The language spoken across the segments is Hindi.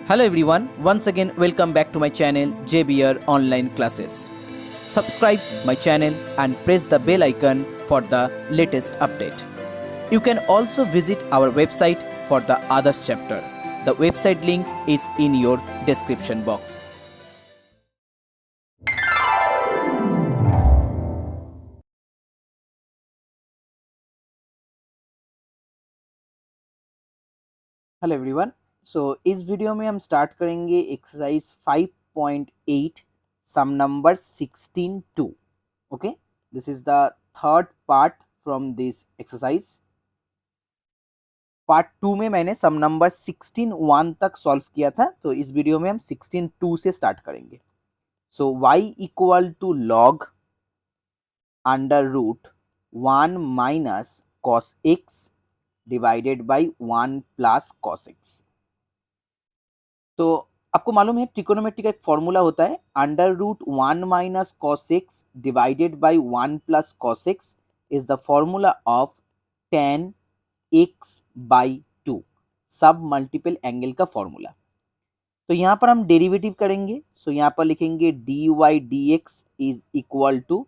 Hello everyone, once again welcome back to my channel JBR Online Classes. Subscribe my channel and press the bell icon for the latest update. You can also visit our website for the others chapter. The website link is in your description box. Hello everyone, so इस वीडियो में हम स्टार्ट करेंगे exercise 5.8 sum number 16 2. Okay, this is the third part from this exercise. Part 2 में मैंने सम नंबर 16 1 तक सॉल्व किया था, तो इस वीडियो में हम 16 2 से स्टार्ट करेंगे. So y equal to log under root 1 minus cos x divided by 1 plus cos x. तो आपको मालूम है ट्रिकोनोमेट्री का एक फॉर्मूला होता है, under root 1 minus cos x divided by 1 plus cos x is the formula of tan x by 2, सब मल्टीपल एंगल का फॉर्मूला. तो यहाँ पर हम डेरिवेटिव करेंगे. सो यहाँ पर लिखेंगे dy dx is equal to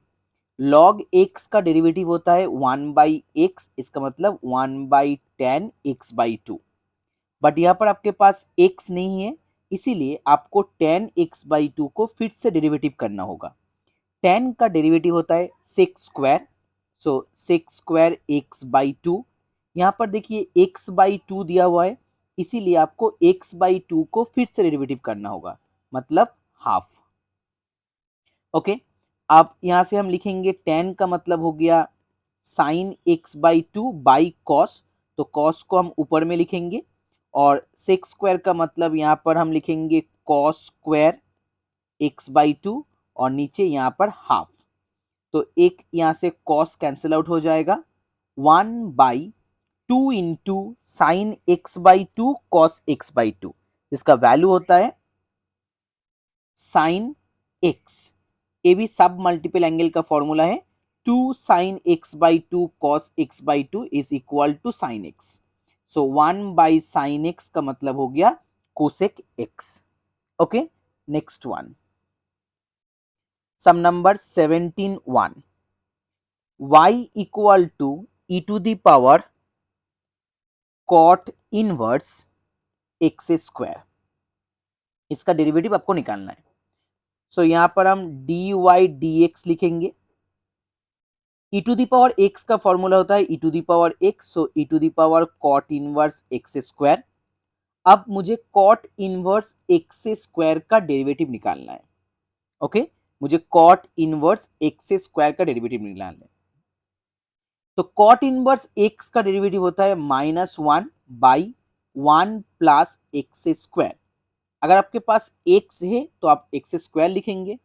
log x का डेरिवेटिव होता है 1 बाई एक्स, इसका मतलब 1 by tan x by 2. But यहाँ पर आपके पास x नहीं है, इसीलिए आपको tan x बाई 2 को फिर से डेरिवेटिव करना होगा. tan का डेरिवेटिव होता है sec square, so sec square x by 2. यहाँ पर देखिए x बाई 2 दिया हुआ है, इसीलिए आपको x बाई 2 को फिर से डेरिवेटिव करना होगा, मतलब हाफ. ओके, अब यहाँ से हम लिखेंगे tan का मतलब हो गया sine x by 2 by cos, तो कॉस को हम ऊपर में लिखेंगे, और सेक स्क्वायर का मतलब यहाँ पर हम लिखेंगे कॉस स्क्वायर x बाई 2 और नीचे यहाँ पर हाफ. तो एक यहाँ से कॉस कैंसिल आउट हो जाएगा, 1 by 2 into sine x by 2 cos x by 2, जिसका वैल्यू होता है साइन x. ये भी सब मल्टीपल एंगल का फॉर्मूला है. 2 sine x by 2 cos x by 2 is equal to sine x. So 1 by sine x का मतलब हो गया cosec x. Okay, next one, sum number 17 1. y equal to e to the power cot inverse x square, इसका डेरिवेटिव आपको निकालना है. सो यहाँ पर हम dy dx लिखेंगे. e to the power x का फॉर्मूला होता है e to the power x, so e to the power cot inverse x square. अब मुझे कॉट इनवर्स x स्क्वायर का डेरिवेटिव निकालना है. ओके, मुझे कॉट इनवर्स x स्क्वायर का डेरिवेटिव निकालना है. तो कॉट इनवर्स x का डेरिवेटिव होता है -1 बाई 1 प्लस एक्स स्क्वायर. अगर आपके पास x है तो आप x स्क्वायर लिखेंगे.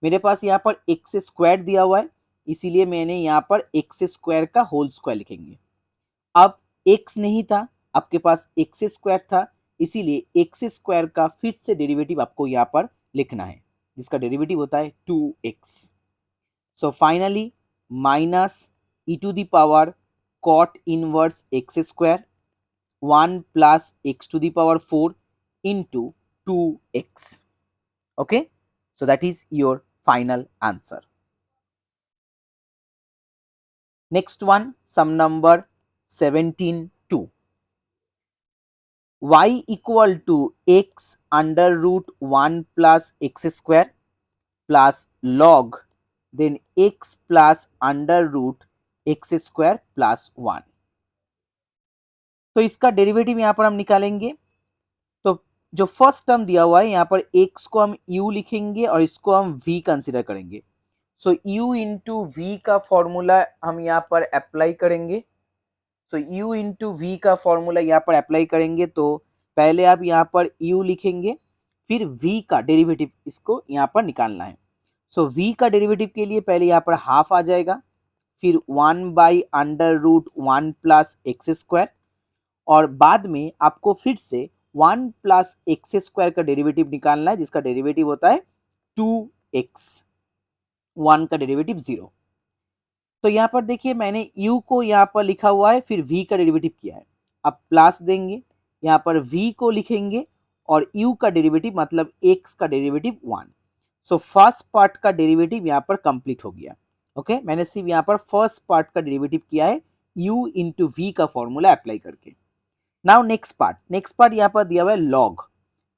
मेरे पास यहाँ पर x स्क्वायर दिया हुआ है, इसीलिए मैंने यहाँ पर x स्क्वायर का होल स्क्वायर लिखेंगे. अब x नहीं था, आपके पास x स्क्वायर था, इसीलिए x स्क्वायर का फिर से डेरिवेटिव आपको यहाँ पर लिखना है, जिसका डेरिवेटिव होता है 2x. So finally minus e to the power cot inverse x square 1 plus x to the power 4 into 2x. Okay, so that is your final answer. Next one, sum number 17 2. y equal to x under root 1 plus x square plus log then x plus under root x square plus 1. तो इसका डेरिवेटिव यहाँ पर हम निकालेंगे. तो जो फर्स्ट टर्म दिया हुआ है यहाँ पर x को हम u लिखेंगे और इसको हम v कंसिडर करेंगे. सो u इंटू v का फॉर्मूला हम यहाँ पर अप्लाई करेंगे. सो u इंटू v का फॉर्मूला यहाँ पर अप्लाई करेंगे, तो पहले आप यहाँ पर u लिखेंगे, फिर v का डेरिवेटिव इसको यहाँ पर निकालना है. सो v का डेरिवेटिव के लिए पहले यहाँ पर हाफ आ जाएगा, फिर 1 by under root 1 plus x square, और बाद में आपको फिर से 1 प्लस एक्स स्क्वायर का डेरिवेटिव निकालना है, जिसका डेरिवेटिव होता है 2x. 1 का डेरिवेटिव 0. तो यहाँ पर देखिए मैंने u को यहाँ पर लिखा हुआ है, फिर v का डेरिवेटिव किया है. अब प्लस देंगे, यहाँ पर v को लिखेंगे और u का डेरिवेटिव मतलब x का डेरिवेटिव 1। सो फर्स्ट पार्ट का डेरिवेटिव यहाँ पर कंप्लीट हो गया। ओके मैंने सिर्फ यहाँ पर फर्स्ट पार्ट का डेरिवेटिव किया है u इंटू वी का फॉर्मूला अप्लाई करके। नाउ नेक्स्ट पार्ट यहाँ पर दिया हुआ है लॉग।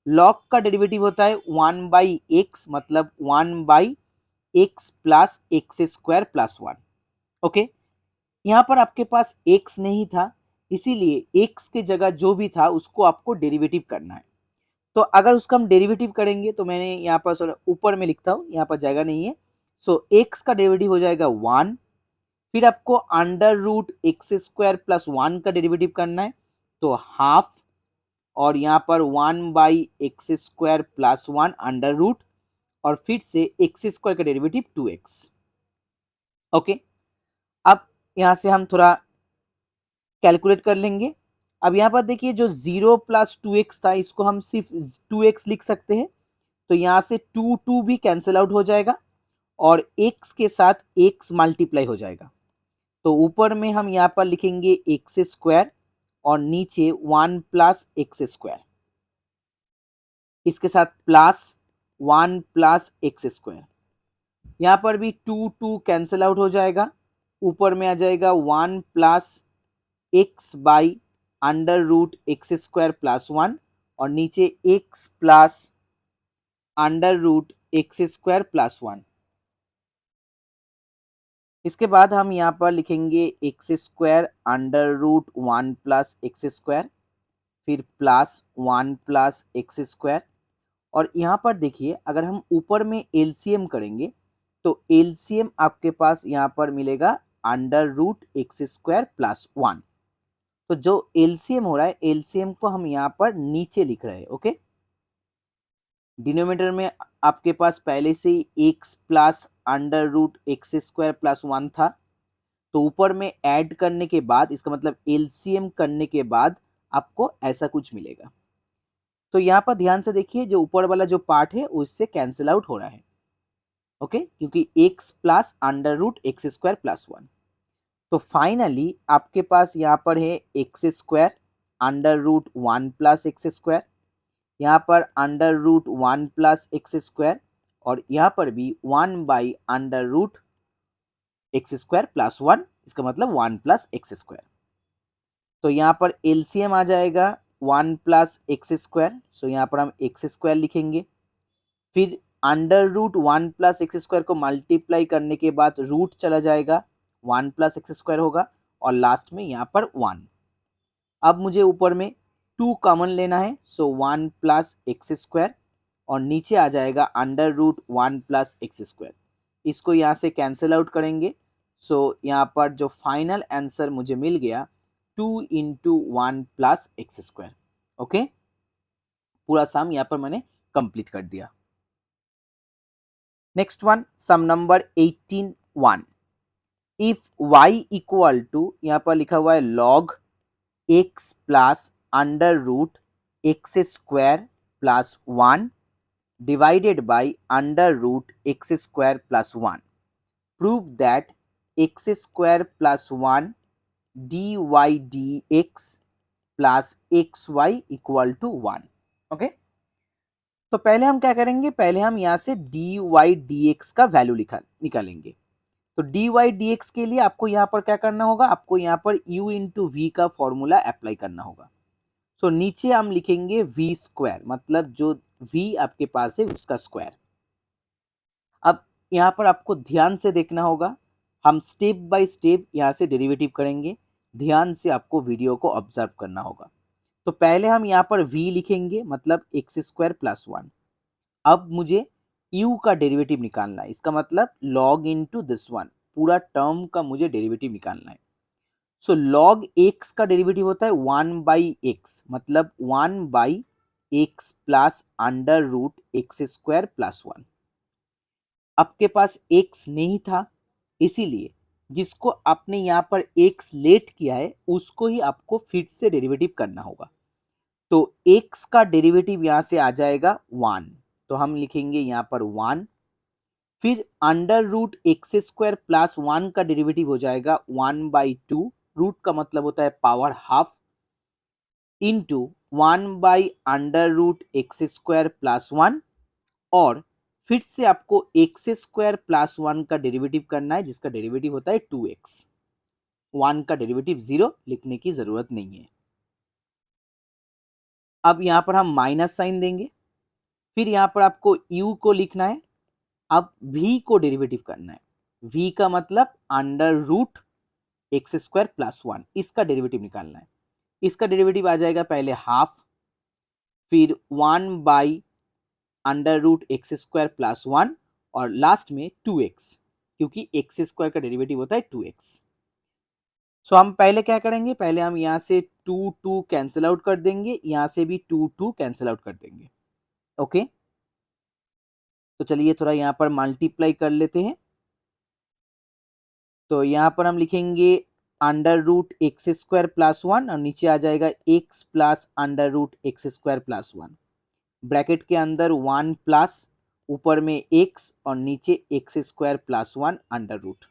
लॉग का डेरिवेटिव होता है 1/x मतलब 1/x plus x square plus 1। Okay यहाँ पर आपके पास x नहीं था, इसीलिए x के जगह जो भी था उसको आपको डेरिवेटिव करना है। तो अगर उसका हम डेरिवेटिव करेंगे तो मैंने यहाँ पर सॉरी ऊपर में लिखता हूँ, यहाँ पर जगह नहीं है। सो x का डेरिवेटिव हो जाएगा 1, फिर आपको under root x square plus 1 का डेरिवेटिव करना है तो हाफ, और यहाँ पर 1/x² प्लस 1 अंडर रूट, और फिर से एक्स स्क्वायर का डेरिवेटिव 2x। ओके अब यहाँ से हम थोड़ा कैलकुलेट कर लेंगे। अब यहाँ पर देखिए जो 0 प्लस 2x था इसको हम सिर्फ 2x लिख सकते हैं, तो यहाँ से 2 भी कैंसिल आउट हो जाएगा और x के साथ x मल्टीप्लाई हो जाएगा। तो ऊपर में हम यहाँ पर लिखेंगे एक्स स्क्वायर और नीचे 1 प्लस एक्स स्क्वायर, इसके साथ प्लस 1 प्लस एक्स स्क्वायर। यहाँ पर भी 2 कैंसिल आउट हो जाएगा, ऊपर में आ जाएगा 1 plus x by under root x square plus 1 और नीचे x plus under root x square plus 1। इसके बाद हम यहाँ पर लिखेंगे x square under root 1 plus x square, फिर प्लस 1 प्लस एक्स स्क्वायर। और यहाँ पर देखिए अगर हम ऊपर में एलसीएम करेंगे तो एलसीएम आपके पास यहाँ पर मिलेगा under root x square plus 1। तो जो एलसीएम हो रहा है एलसीएम को हम यहाँ पर नीचे लिख रहे हैं। ओके डिनोमिनेटर में आपके पास पहले से ही x plus under root x square plus 1 था, तो ऊपर में ऐड करने के बाद इसका मतलब एलसीएम करने के बाद आपको ऐसा कुछ मिलेगा। तो यहाँ पर ध्यान से देखिए जो ऊपर वाला जो पार्ट है उससे कैंसिल आउट हो रहा है। ओके क्योंकि x plus under root x square plus 1। तो फाइनली आपके पास यहाँ पर है x square under root 1 plus x square, यहाँ पर under root 1 plus x square, और यहाँ पर भी 1/√x² प्लस 1, इसका मतलब 1 प्लस एक्स स्क्वायर। तो यहाँ पर एलसीएम आ जाएगा 1 प्लस एक्स स्क्वायर, सो यहाँ पर हम एक्स स्क्वायर लिखेंगे, फिर under root 1 plus x square को मल्टीप्लाई करने के बाद रूट चला जाएगा 1 प्लस एक्स स्क्वायर होगा, और लास्ट में यहाँ पर 1। अब मुझे ऊपर में 2 कॉमन लेना है, सो 1 प्लस एक्स स्क्वायर और नीचे आ जाएगा under root 1 plus x square. इसको यहाँ से कैंसिल आउट करेंगे, सो यहाँ पर जो फाइनल आंसर मुझे मिल गया 2 into 1 plus x square. Okay पूरा सम यहाँ पर मैंने कंप्लीट कर दिया। Next one sum number 18(1). If y equal to यहाँ पर लिखा हुआ है log x plus under root x square plus 1 divided by under root x square plus 1, prove that x square plus 1 dy dx plus x y equal to 1। Okay तो पहले हम क्या करेंगे, पहले हम यहाँ से dy dx का वैल्यू निकालेंगे। तो dy dx के लिए आपको यहाँ पर क्या करना होगा, आपको यहाँ पर u इंटू वी का फॉर्मूला अप्लाई करना होगा। सो नीचे हम लिखेंगे v स्क्वायर, मतलब जो v आपके पास है उसका स्क्वायर। अब यहाँ पर आपको ध्यान से देखना होगा, हम स्टेप बाय स्टेप यहाँ से डेरिवेटिव करेंगे, ध्यान से आपको वीडियो को ऑब्जर्व करना होगा। तो पहले हम यहाँ पर v लिखेंगे मतलब एक्स स्क्वायर प्लस 1। अब मुझे u का डेरिवेटिव निकालना है, इसका मतलब log इंटू दिस वन, पूरा टर्म का मुझे डेरिवेटिव निकालना है। सो log x का डेरिवेटिव होता है 1/x मतलब 1/x plus under root x square plus 1। आपके पास x नहीं था, इसीलिए जिसको आपने यहाँ पर x लेट किया है उसको ही आपको फिर से डेरिवेटिव करना होगा। तो x का डेरिवेटिव यहाँ से आ जाएगा 1, तो हम लिखेंगे यहाँ पर 1, फिर under root x square plus 1 का डेरिवेटिव हो जाएगा 1/2, रूट का मतलब होता है power half, into 1/√x² plus 1, और फिर से आपको x² प्लस 1 का डेरिवेटिव करना है, जिसका डेरिवेटिव होता है 2x। 1 का डेरिवेटिव 0 लिखने की जरूरत नहीं है। अब यहाँ पर हम माइनस साइन देंगे, फिर यहाँ पर आपको u को लिखना है। अब v को डेरिवेटिव करना है। v का मतलब √x² प्लस 1, इसका डेरिवेटिव निकालना है। इसका डेरिवेटिव आ जाएगा पहले हाफ, फिर 1/√x² प्लस 1, और लास्ट में 2x, क्योंकि x² का डेरिवेटिव होता है 2x। सो हम पहले क्या करेंगे, पहले हम यहाँ से 2 कैंसिल आउट कर देंगे, यहाँ से भी 2 कैंसिल आउट कर देंगे। ओके, तो चलिए थोड़ा यहाँ पर मल्टीप्लाई कर लेते हैं। तो यहाँ पर हम लिखेंगे √x² प्लस 1, और नीचे आ जाएगा x plus √x² plus 1। Bracket के अंदर 1 प्लस, ऊपर में x और नीचे x² प्लस 1 अंडर रूट।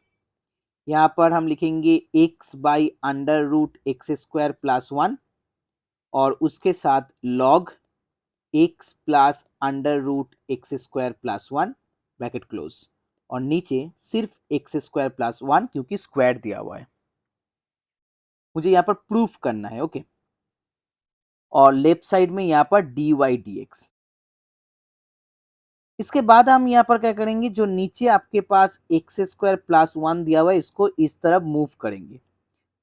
यहाँ पर हम लिखेंगे x/√x² प्लस 1, और उसके साथ log x plus √x² plus 1 bracket close, और नीचे सिर्फ x² प्लस 1 क्योंकि स्क्वायर दिया हुआ है, मुझे यहाँ पर प्रूफ करना है। ओके, और लेफ्ट साइड में यहाँ पर dy/dx। इसके बाद हम यहाँ पर क्या करेंगे, जो नीचे आपके पास x² प्लस 1 दिया हुआ है, इसको इस तरफ मूव करेंगे।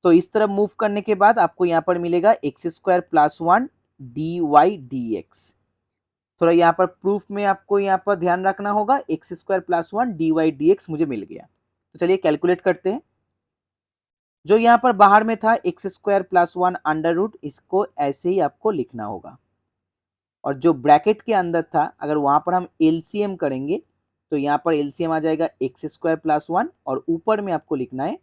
तो इस तरफ मूव करने के बाद आपको यहाँ पर मिलेगा x² प्लस 1 dy/dx। थोड़ा यहाँ पर प्रूफ में आपको यहाँ पर ध्यान रखना होगा, x² प्लस 1 dy/dx मुझे मिल गया। तो चलिए कैलकुलेट करते हैं। जो यहाँ पर बाहर में था x² प्लस 1 अंडर रूट, इसको ऐसे ही आपको लिखना होगा, और जो ब्रैकेट के अंदर था अगर वहां पर हम एलसीएम करेंगे तो यहाँ पर एलसीएम आ जाएगा x² प्लस 1, और ऊपर में आपको लिखना है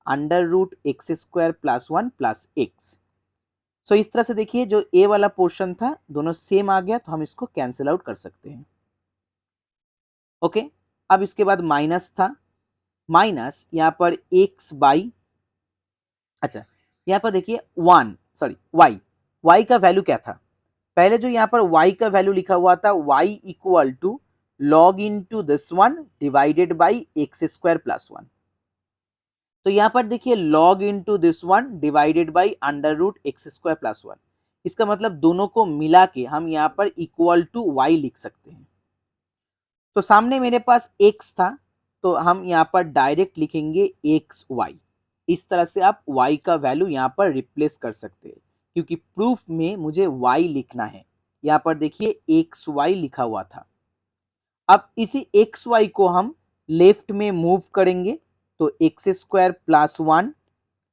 √x² प्लस 1 प्लस x। सो इस तरह से देखिए, जो ए वाला पोर्शन था दोनों सेम आ गया, तो हम इसको कैंसिल आउट कर सकते हैं। ओके, अब इसके बाद माइनस था, माइनस यहाँ पर अच्छा यहाँ पर देखिए y का वैल्यू क्या था, पहले जो यहाँ पर y का वैल्यू लिखा हुआ था y equal to log into this one divided by x² plus 1। तो यहाँ पर देखिए log into this one divided by √x² plus 1, इसका मतलब दोनों को मिला के हम यहाँ पर इक्वल टू y लिख सकते हैं। तो सामने मेरे पास x था, तो हम यहाँ पर डायरेक्ट लिखेंगे xy। इस तरह से आप y का वैल्यू यहाँ पर रिप्लेस कर सकते हैं, क्योंकि प्रूफ में मुझे y लिखना है। यहाँ पर देखिए xy लिखा हुआ था। अब इसी xy को हम लेफ्ट में मूव करेंगे, तो x² plus 1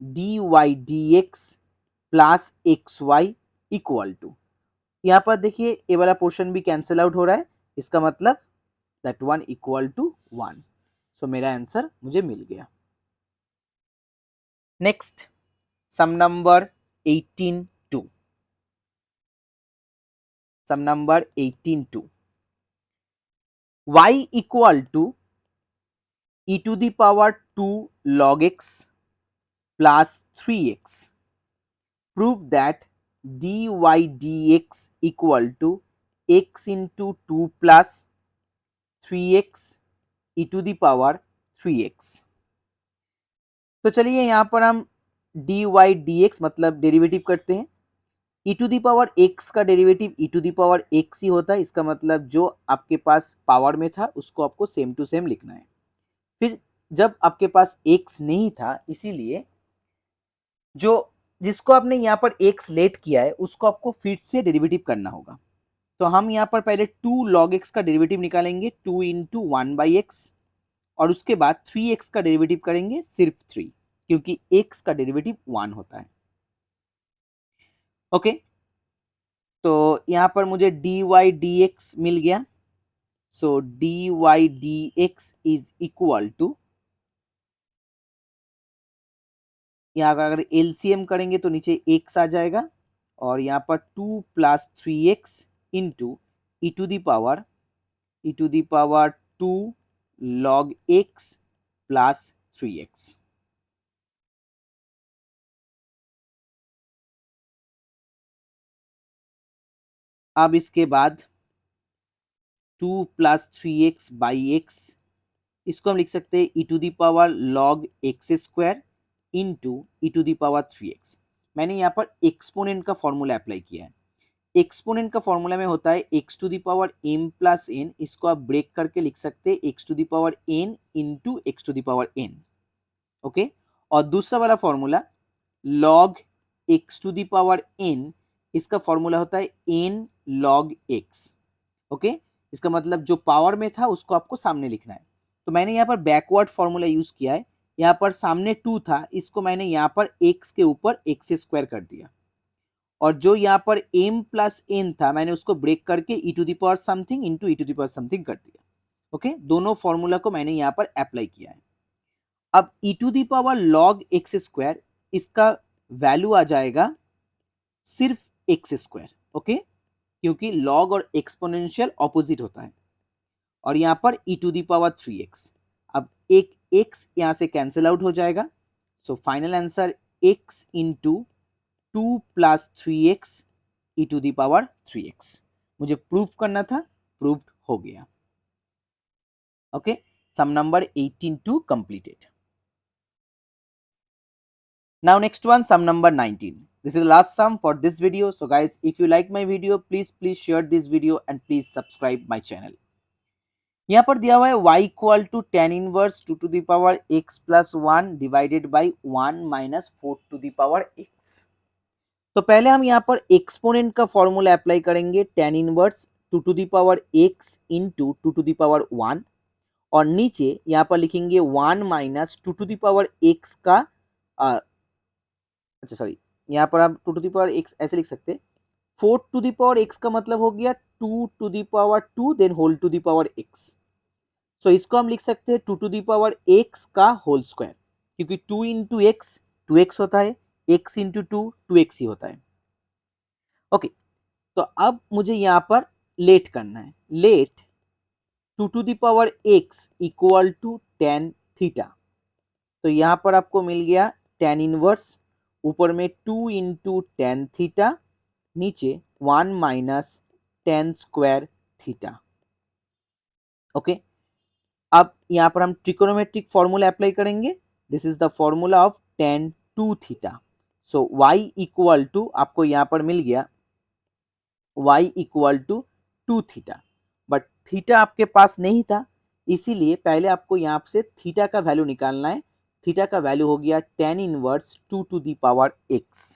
dy/dx plus xy equal to, यहाँ पर देखिए ये वाला पोर्शन भी कैंसिल आउट हो रहा है, इसका मतलब दैट 1 इक्वल टू 1। सो मेरा आंसर मुझे मिल गया। Next, sum number 18(2). Sum number 18(2). y equal to e⁻² log x plus 3x. Prove that dy/dx equal to x into 2 plus 3x e⁻3x। तो चलिए यहाँ पर हम dy/dx मतलब डेरिवेटिव करते हैं। e⁻x का डेरिवेटिव e⁻x ही होता है, इसका मतलब जो आपके पास पावर में था उसको आपको सेम टू सेम लिखना है। फिर जब आपके पास x नहीं था, इसीलिए जो जिसको आपने यहाँ पर x लेट किया है उसको आपको फिर से डेरिवेटिव करना होगा। तो हम यहाँ पर पहले 2 log x का डेरिवेटिव निकालेंगे, 2 इंटू 1/x, और उसके बाद 3x का डेरिवेटिव करेंगे सिर्फ 3, क्योंकि x का डेरिवेटिव 1 होता है। ओके, तो यहाँ पर मुझे dy/dx मिल गया। सो dy/dx इज इक्वल टू, यहाँ अगर एलसीएम करेंगे तो नीचे x आ जाएगा, और यहाँ पर 2 plus 3x into e⁻² log x plus 3x। अब इसके बाद 2 प्लस 3x बाई एक्स, इसको हम लिख सकते हैं e to the power log x square into e to the power 3x। मैंने यहाँ पर एक्सपोनेंट का फॉर्मूला अप्लाई किया है। एक्सपोनेंट का फॉर्मूला में होता है x to the power m plus n, इसको आप ब्रेक करके लिख सकते हैं x to the power n into x to the power n। Okay, और दूसरा वाला formula log x to the power n, इसका फॉर्मूला होता है n लॉग x। ओके, इसका मतलब जो पावर में था उसको आपको सामने लिखना है। तो मैंने यहाँ पर बैकवर्ड फॉर्मूला यूज किया है। यहाँ पर सामने 2 था, इसको मैंने यहाँ पर x के ऊपर एक्स स्क्वायर कर दिया, और जो यहाँ पर m प्लस n था मैंने उसको ब्रेक करके e to the power something into e to the power something कर दिया। ओके, दोनों फॉर्मूला को मैंने यहाँ पर अप्लाई किया है। अब e to the power log x square, इसका वैल्यू आ जाएगा सिर्फ एक्स स्क्वायर। ओके, क्योंकि लॉग और एक्सपोनेंशियल ऑपोजिट होता है, और यहाँ पर ई टू दी पावर 3x। अब एक x यहाँ से कैंसिल आउट हो जाएगा, so final answer x into 2 plus 3x e to the power 3x। मुझे प्रूफ करना था, प्रूव्ड हो गया। Okay, sum number 18 two completed. Now next one, sum number 19. This is the last sum for this video. So guys, if you like my video, please share this video and please subscribe my channel. यहाँ पर दिया हुआ है y equal to tan inverse 2 to the power x plus 1 divided by 1 minus 4 to the power x। तो पहले हम यहाँ पर एक्सपोनेंट का फॉर्मूला अप्लाई करेंगे, tan inverse 2 to the power x into 2 to the power 1, और नीचे यहाँ पर लिखेंगे 1 minus 2 to the power x का अच्छा सॉरी, यहाँ पर आप 2 टू दी पावर x ऐसे लिख सकते हैं, 4 टू दी पावर x का मतलब हो गया 2 to the power 2 then whole to the power x। So इसको हम लिख सकते हैं 2 टू दी पावर x का होल स्क्वायर, क्योंकि 2 इंटू एक्स 2x होता है, x इंटू 2x ही होता है। ओके, तो अब मुझे यहाँ पर लेट करना है, let 2 to the power x equal to tan theta. तो यहाँ पर आपको मिल गया टेन इनवर्स, ऊपर में 2 इंटू टेन थीटा, नीचे 1 minus tan square theta. Okay, अब यहाँ पर हम ट्रिकोनोमेट्रिक फॉर्मूला अप्लाई करेंगे। This is the formula of tan two theta. So y equal to आपको यहाँ पर मिल गया y equal to 2 theta, but theta आपके पास नहीं था, इसीलिए पहले आपको यहाँ से थीटा का वैल्यू निकालना है। थीटा का वैल्यू हो गया tan inverse 2 to the power x।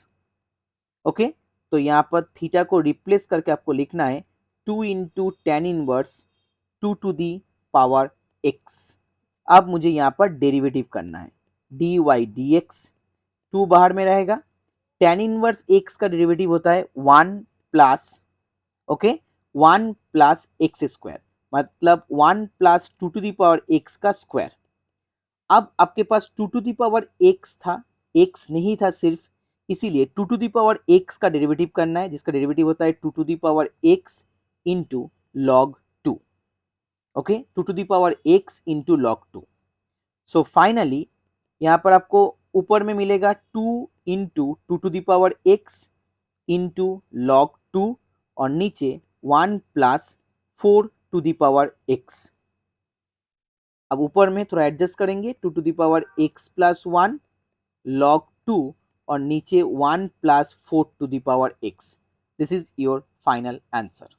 Okay, तो यहाँ पर थीटा को रिप्लेस करके आपको लिखना है 2 into tan inverse 2 to the power x। अब मुझे यहाँ पर डेरिवेटिव करना है, dy dx, 2 बाहर में रहेगा, टेन इनवर्स x का डेरिवेटिव होता है 1 plus, okay, 1 plus x square, मतलब 1 plus 2 to the power x का स्क्वायर। अब आपके पास 2 टू दी पावर x था, x नहीं था सिर्फ, इसीलिए 2 टू दी पावर x का डेरिवेटिव करना है, जिसका डेरिवेटिव होता है 2 to the power x into log 2। Okay, 2 to the power x into log 2। So finally यहाँ पर आपको ऊपर में मिलेगा 2 into 2 to the power x into log 2, और नीचे 1 plus 4 to the power x। अब ऊपर में थोड़ा एडजस्ट करेंगे, 2 to the power x plus 1 log 2, और नीचे 1 plus 4 to the power x। This is your final answer.